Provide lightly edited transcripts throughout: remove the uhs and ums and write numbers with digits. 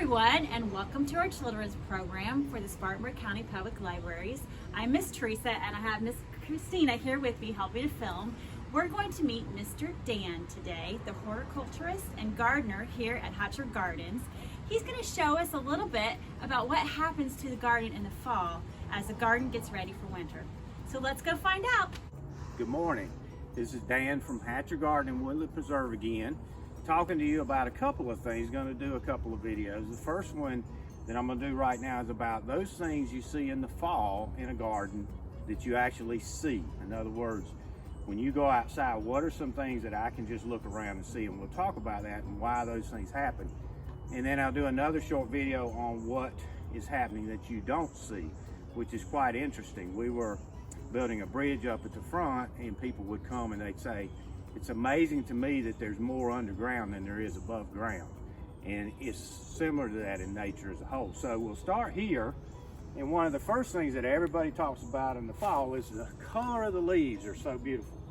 everyone, and welcome to our children's program for the Spartanburg County Public Libraries. I'm Miss Teresa, and I have Miss Christina here with me helping to film. We're going to meet Mr. Dan today, the horticulturist and gardener here at Hatcher Gardens. He's going to show us a little bit about what happens to the garden in the fall as the garden gets ready for winter. So let's go find out. Good morning. This is Dan from Hatcher Garden and Woodland Preserve again, talking to you about a couple of things. Going to do a couple of videos. The first one that I'm going to do right now is about those things you see in the fall in a garden that you actually see. In other words, when you go outside, what are some things that I can just look around and see? And we'll talk about that and why those things happen. And then I'll do another short video on what is happening that you don't see, which is quite interesting. We were building a bridge up at the front, and people would come and they'd say, it's amazing to me that there's more underground than there is above ground. And it's similar to that in nature as a whole. So we'll start here. And one of the first things that everybody talks about in the fall is the color of the leaves are so beautiful.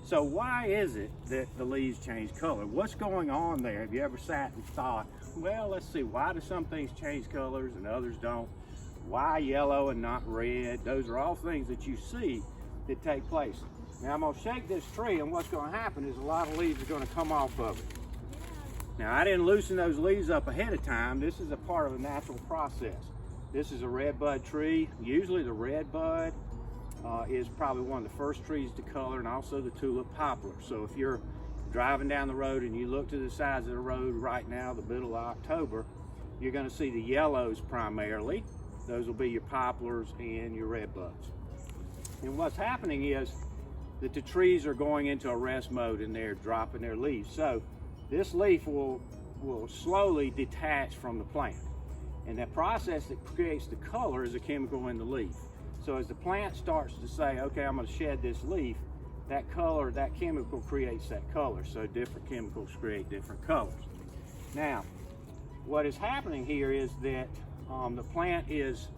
So why is it that the leaves change color? What's going on there? Have you ever sat and thought, well, let's see, why do some things change colors and others don't? Why yellow and not red? Those are all things that you see that take place. Now I'm gonna shake this tree, and what's gonna happen is a lot of leaves are gonna come off of it. Now I didn't loosen those leaves up ahead of time. This is a part of a natural process. This is a red bud tree. Usually the red bud is probably one of the first trees to color, and also the tulip poplar. So if you're driving down the road and you look to the sides of the road right now, the middle of October, you're gonna see the yellows primarily. Those will be your poplars and your red buds. And what's happening is that the trees are going into a rest mode and they're dropping their leaves. So this leaf will slowly detach from the plant. And that process that creates the color is a chemical in the leaf. So as the plant starts to say, okay, I'm gonna shed this leaf, that color, that chemical creates that color. So different chemicals create different colors. Now, what is happening here is that the plant is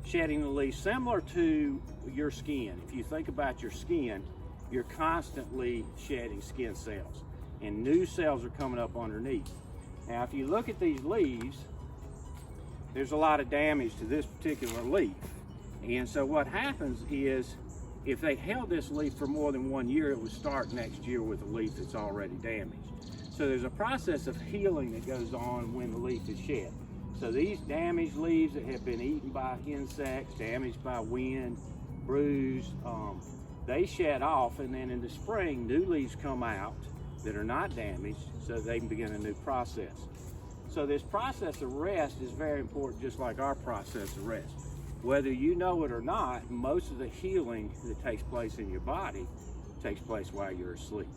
shedding the leaf similar to your skin. If you think about your skin, you're constantly shedding skin cells, and new cells are coming up underneath. Now, if you look at these leaves, there's a lot of damage to this particular leaf. And so what happens is, if they held this leaf for more than 1 year, it would start next year with a leaf that's already damaged. So there's a process of healing that goes on when the leaf is shed. So these damaged leaves that have been eaten by insects, damaged by wind, bruised, they shed off, and then in the spring, new leaves come out that are not damaged, so they can begin a new process. So this process of rest is very important, just like our process of rest. Whether you know it or not, most of the healing that takes place in your body takes place while you're asleep.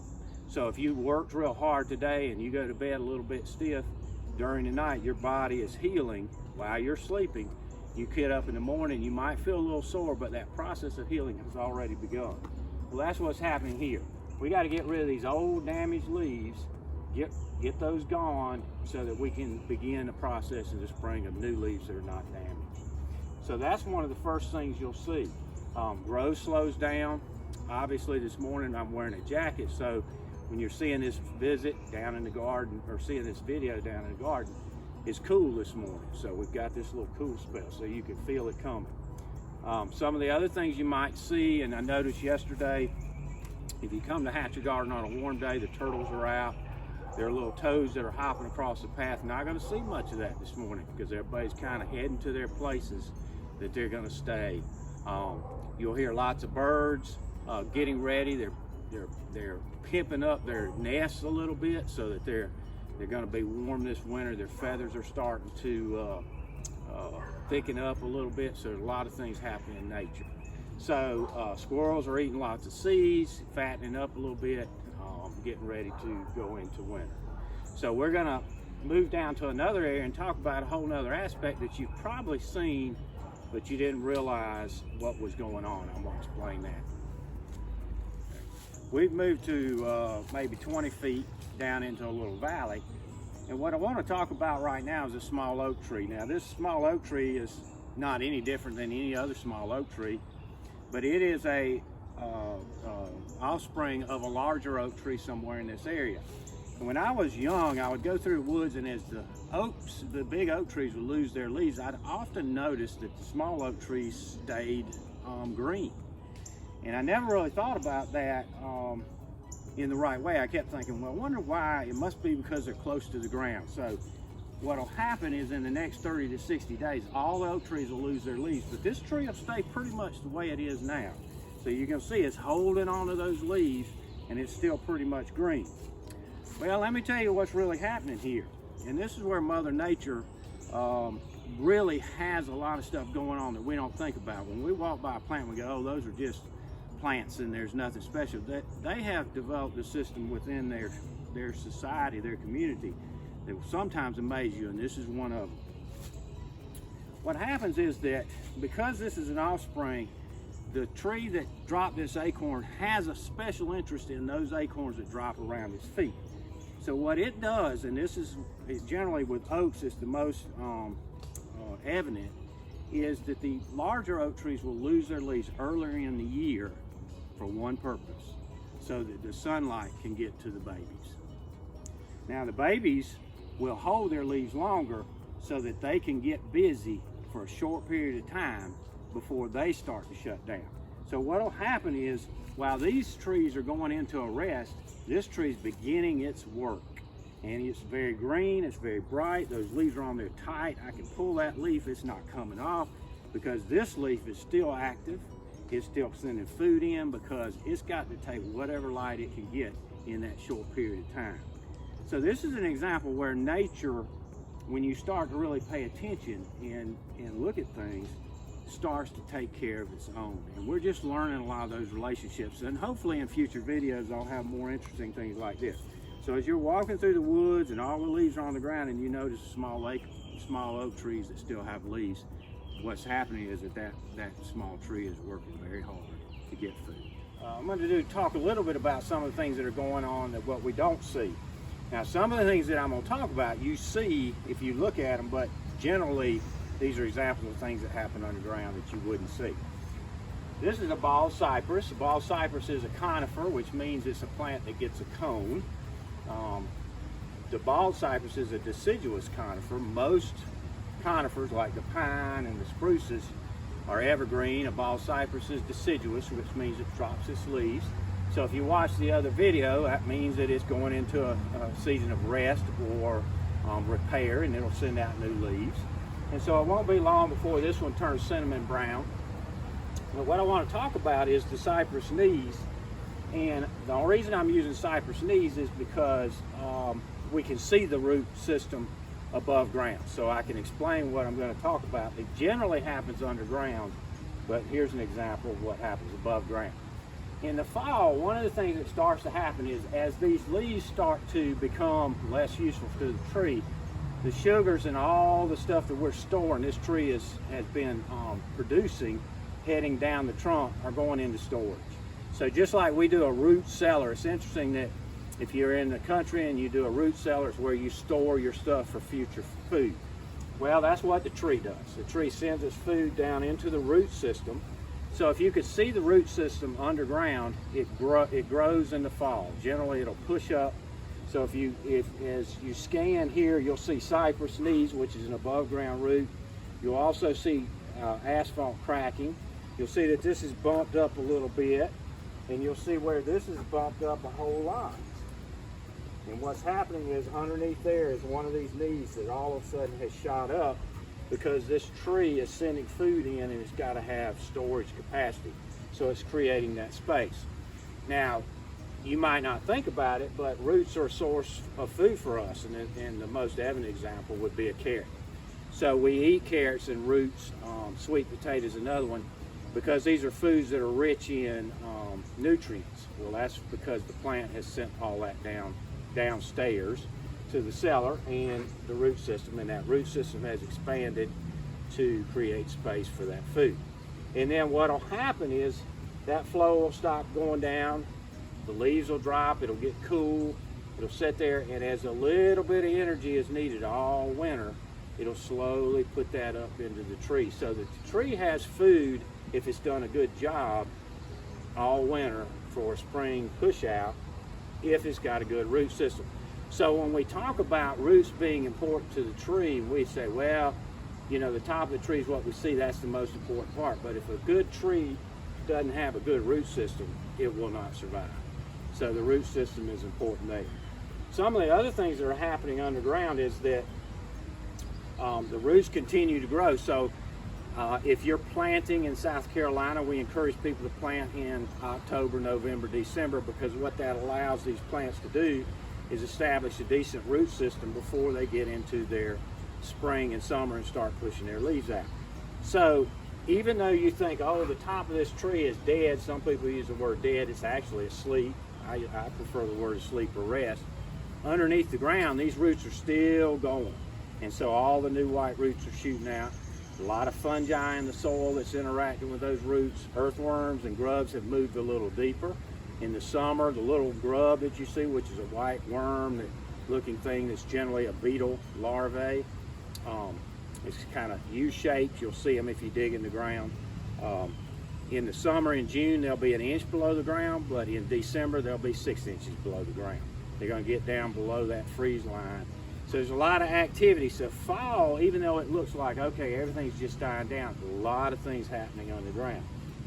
So if you worked real hard today and you go to bed a little bit stiff, during the night, your body is healing while you're sleeping. You get up in the morning, you might feel a little sore, but that process of healing has already begun. Well, that's what's happening here. We got to get rid of these old damaged leaves, get those gone, so that we can begin the process in the spring of new leaves that are not damaged. So that's one of the first things you'll see. Growth slows down. Obviously this morning I'm wearing a jacket, so when you're seeing this visit down in the garden, or seeing this video down in the garden, it's cool this morning. So we've got this little cool spell, so you can feel it coming. Some of the other things you might see, and I noticed yesterday, if you come to Hatcher Garden on a warm day, the turtles are out. There are little toads that are hopping across the path. Not gonna see much of that this morning because everybody's kind of heading to their places that they're gonna stay. You'll hear lots of birds getting ready. They're pimping up their nests a little bit so that they're going to be warm this winter. Their feathers are starting to thicken up a little bit, so there's a lot of things happening in nature. So squirrels are eating lots of seeds, fattening up a little bit, getting ready to go into winter. So we're going to move down to another area and talk about a whole nother aspect that you've probably seen, but you didn't realize what was going on. I'm going to explain that. We've moved to maybe 20 feet down into a little valley. And what I want to talk about right now is a small oak tree. Now this small oak tree is not any different than any other small oak tree, but it is a offspring of a larger oak tree somewhere in this area. When I was young, I would go through the woods, and as the big oak trees would lose their leaves, I'd often notice that the small oak trees stayed green. And I never really thought about that in the right way. I kept thinking, well, I wonder why. It must be because they're close to the ground. So what'll happen is in the next 30 to 60 days, all the oak trees will lose their leaves, but this tree will stay pretty much the way it is now. So you can see it's holding onto those leaves, and it's still pretty much green. Well, let me tell you what's really happening here. And this is where Mother Nature really has a lot of stuff going on that we don't think about. When we walk by a plant, we go, oh, those are just plants and there's nothing special. They have developed a system within their society, their community, that will sometimes amaze you, and this is one of them. What happens is that because this is an offspring, the tree that dropped this acorn has a special interest in those acorns that drop around its feet. So what it does, and this is generally with oaks, it's the most evident, is that the larger oak trees will lose their leaves earlier in the year for one purpose, so that the sunlight can get to the babies. Now the babies will hold their leaves longer so that they can get busy for a short period of time before they start to shut down. So what will happen is, while these trees are going into a rest, this tree is beginning its work. And it's very green, it's very bright, those leaves are on there tight. I can pull that leaf, it's not coming off, because this leaf is still active. It's still sending food in, because it's got to take whatever light it can get in that short period of time. So this is an example where nature, when you start to really pay attention and look at things, starts to take care of its own. And we're just learning a lot of those relationships, and hopefully in future videos I'll have more interesting things like this. So as you're walking through the woods and all the leaves are on the ground and you notice small oak trees that still have leaves, what's happening is that small tree is working very hard to get food. I'm going to talk a little bit about some of the things that are going on that what we don't see. Now, some of the things that I'm going to talk about you see if you look at them, but generally these are examples of things that happen underground that you wouldn't see. This is a bald cypress. A bald cypress is a conifer, which means it's a plant that gets a cone. The bald cypress is a deciduous conifer. Most conifers, like the pine and the spruces, are evergreen. A bald cypress is deciduous, which means it drops its leaves. So if you watch the other video, that means that it's going into a season of rest or repair, and it'll send out new leaves. And so it won't be long before this one turns cinnamon brown. But what I want to talk about is the Cypress Knees. And the only reason I'm using Cypress Knees is because we can see the root system above ground. So I can explain what I'm going to talk about. It generally happens underground, but here's an example of what happens above ground. In the fall, one of the things that starts to happen is as these leaves start to become less useful to the tree, the sugars and all the stuff that we're storing, this tree has been producing, heading down the trunk, are going into storage. So just like we do a root cellar, it's interesting that if you're in the country and you do a root cellar, it's where you store your stuff for future food. Well, that's what the tree does. The tree sends its food down into the root system. So if you could see the root system underground, it grows in the fall. Generally, it'll push up. So as you scan here, you'll see Cypress Knees, which is an above ground root. You'll also see asphalt cracking. You'll see that this is bumped up a little bit, and you'll see where this is bumped up a whole lot. And what's happening is underneath there is one of these knees that all of a sudden has shot up because this tree is sending food in, and it's got to have storage capacity. So it's creating that space. Now, you might not think about it, but roots are a source of food for us, and the most evident example would be a carrot. So we eat carrots and roots. Sweet potato is another one, because these are foods that are rich in nutrients. Well, that's because the plant has sent all that downstairs to the cellar and the root system, and that root system has expanded to create space for that food. And then what will happen is that flow will stop going down, the leaves will drop, it'll get cool, it'll sit there, and as a little bit of energy is needed all winter, it'll slowly put that up into the tree, so that the tree has food, if it's done a good job, all winter for a spring push out, if it's got a good root system. So when we talk about roots being important to the tree, we say, well, you know, the top of the tree is what we see, that's the most important part. But if a good tree doesn't have a good root system, it will not survive. So the root system is important there. Some of the other things that are happening underground is that the roots continue to grow. So if you're planting in South Carolina, we encourage people to plant in October, November, December, because what that allows these plants to do is establish a decent root system before they get into their spring and summer and start pushing their leaves out. So even though you think, oh, the top of this tree is dead, some people use the word dead, it's actually asleep. I prefer the word asleep or rest. Underneath the ground, these roots are still going. And so all the new white roots are shooting out. A lot of fungi in the soil that's interacting with those roots. Earthworms and grubs have moved a little deeper. In the summer, the little grub that you see, which is a white worm looking thing that's generally a beetle larvae. It's kind of U-shaped. You'll see them if you dig in the ground. In the summer, in June, they'll be an inch below the ground, but in December, they'll be 6 inches below the ground. They're going to get down below that freeze line. So there's a lot of activity. So fall, even though it looks like, okay, everything's just dying down, a lot of things happening underground.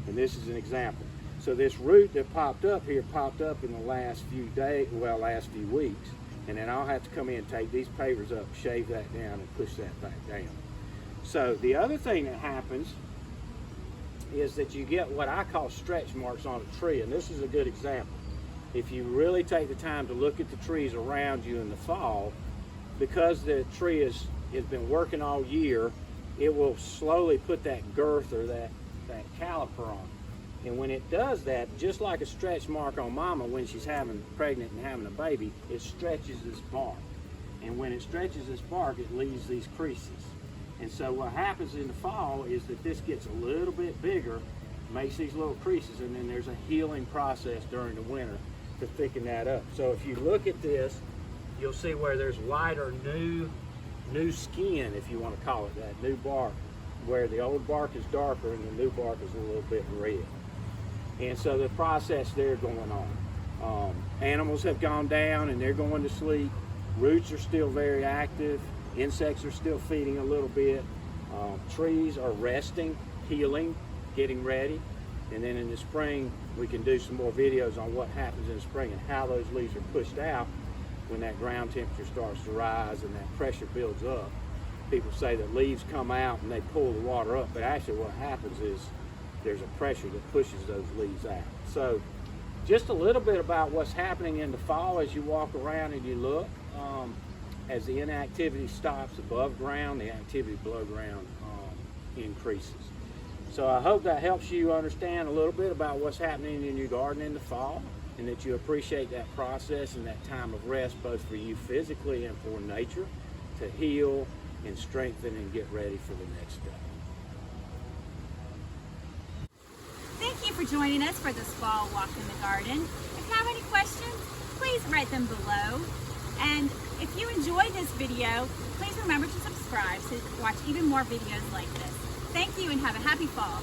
And this is an example. So this root that popped up here popped up in the last few days, well, last few weeks. And then I'll have to come in, take these pavers up, shave that down, and push that back down. So the other thing that happens is that you get what I call stretch marks on a tree. And this is a good example. If you really take the time to look at the trees around you in the fall, because the tree has been working all year, it will slowly put that girth or that caliper on. And when it does that, just like a stretch mark on mama when she's pregnant and having a baby, it stretches this bark. And when it stretches this bark, it leaves these creases. And so what happens in the fall is that this gets a little bit bigger, makes these little creases, and then there's a healing process during the winter to thicken that up. So if you look at this, you'll see where there's lighter new skin, if you want to call it that, new bark, where the old bark is darker and the new bark is a little bit red. And so the process there going on. Animals have gone down and they're going to sleep. Roots are still very active. Insects are still feeding a little bit. Trees are resting, healing, getting ready. And then in the spring, we can do some more videos on what happens in the spring and how those leaves are pushed out when that ground temperature starts to rise and that pressure builds up. People say that leaves come out and they pull the water up, but actually what happens is there's a pressure that pushes those leaves out. So just a little bit about what's happening in the fall as you walk around and you look. As the inactivity stops above ground, the activity below ground increases. So I hope that helps you understand a little bit about what's happening in your garden in the fall, and that you appreciate that process and that time of rest, both for you physically and for nature, to heal and strengthen and get ready for the next day. Thank you for joining us for this fall walk in the garden. If you have any questions, please write them below. And if you enjoyed this video, please remember to subscribe to watch even more videos like this. Thank you and have a happy fall.